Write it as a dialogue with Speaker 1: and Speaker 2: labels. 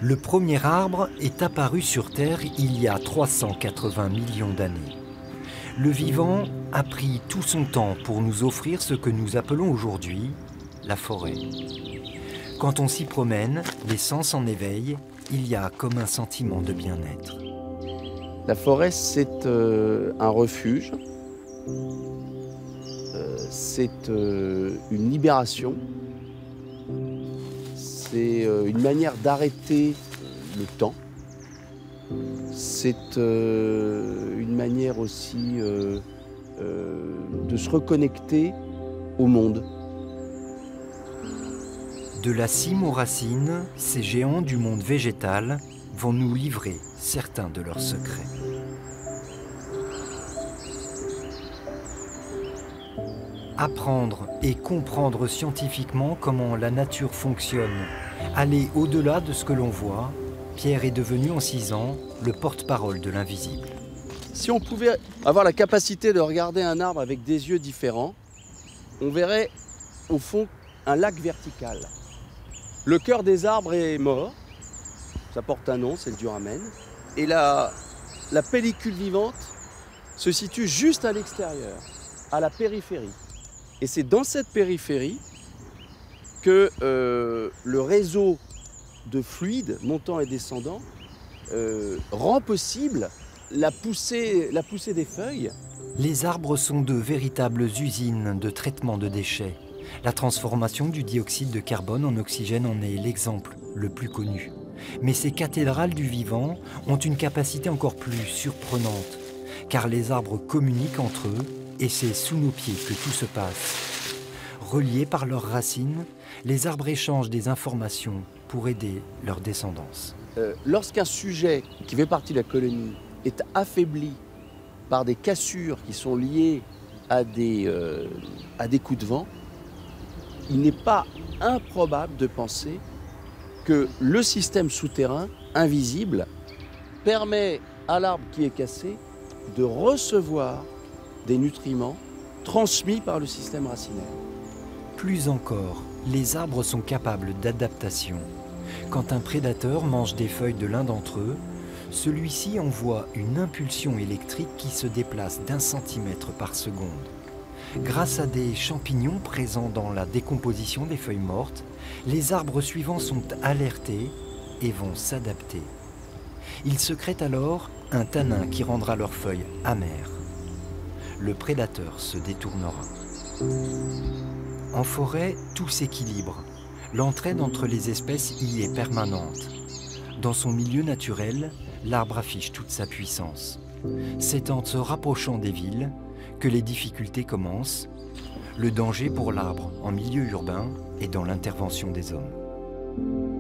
Speaker 1: Le premier arbre est apparu sur Terre il y a 380 millions d'années. Le vivant a pris tout son temps pour nous offrir ce que nous appelons aujourd'hui la forêt. Quand on s'y promène, les sens en éveil, il y a comme un sentiment de bien-être.
Speaker 2: La forêt, c'est un refuge, c'est une libération, c'est une manière d'arrêter le temps, c'est une manière aussi de se reconnecter au monde.
Speaker 1: De la cime aux racines, ces géants du monde végétal vont nous livrer certains de leurs secrets. Apprendre et comprendre scientifiquement comment la nature fonctionne, aller au-delà de ce que l'on voit, Pierre est devenu en 6 ans le porte-parole de l'invisible.
Speaker 2: Si on pouvait avoir la capacité de regarder un arbre avec des yeux différents, on verrait au fond un lac vertical. Le cœur des arbres est mort, ça porte un nom, c'est le duramen. Et la pellicule vivante se situe juste à l'extérieur, à la périphérie. Et c'est dans cette périphérie que le réseau de fluides montants et descendants rend possible la poussée des feuilles.
Speaker 1: Les arbres sont de véritables usines de traitement de déchets. La transformation du dioxyde de carbone en oxygène en est l'exemple le plus connu. Mais ces cathédrales du vivant ont une capacité encore plus surprenante, car les arbres communiquent entre eux et c'est sous nos pieds que tout se passe. Reliés par leurs racines, les arbres échangent des informations pour aider leur descendance.
Speaker 2: Lorsqu'un sujet qui fait partie de la colonie est affaibli par des cassures qui sont liées à des coups de vent, il n'est pas improbable de penser que le système souterrain, invisible, permet à l'arbre qui est cassé de recevoir des nutriments transmis par le système racinaire.
Speaker 1: Plus encore, les arbres sont capables d'adaptation. Quand un prédateur mange des feuilles de l'un d'entre eux, celui-ci envoie une impulsion électrique qui se déplace d'1 centimètre par seconde. Grâce à des champignons présents dans la décomposition des feuilles mortes, les arbres suivants sont alertés et vont s'adapter. Ils sécrètent alors un tanin qui rendra leurs feuilles amères. Le prédateur se détournera. En forêt, tout s'équilibre. L'entraide entre les espèces y est permanente. Dans son milieu naturel, l'arbre affiche toute sa puissance. C'est en se rapprochant des villes que les difficultés commencent, le danger pour l'arbre en milieu urbain et dans l'intervention des hommes.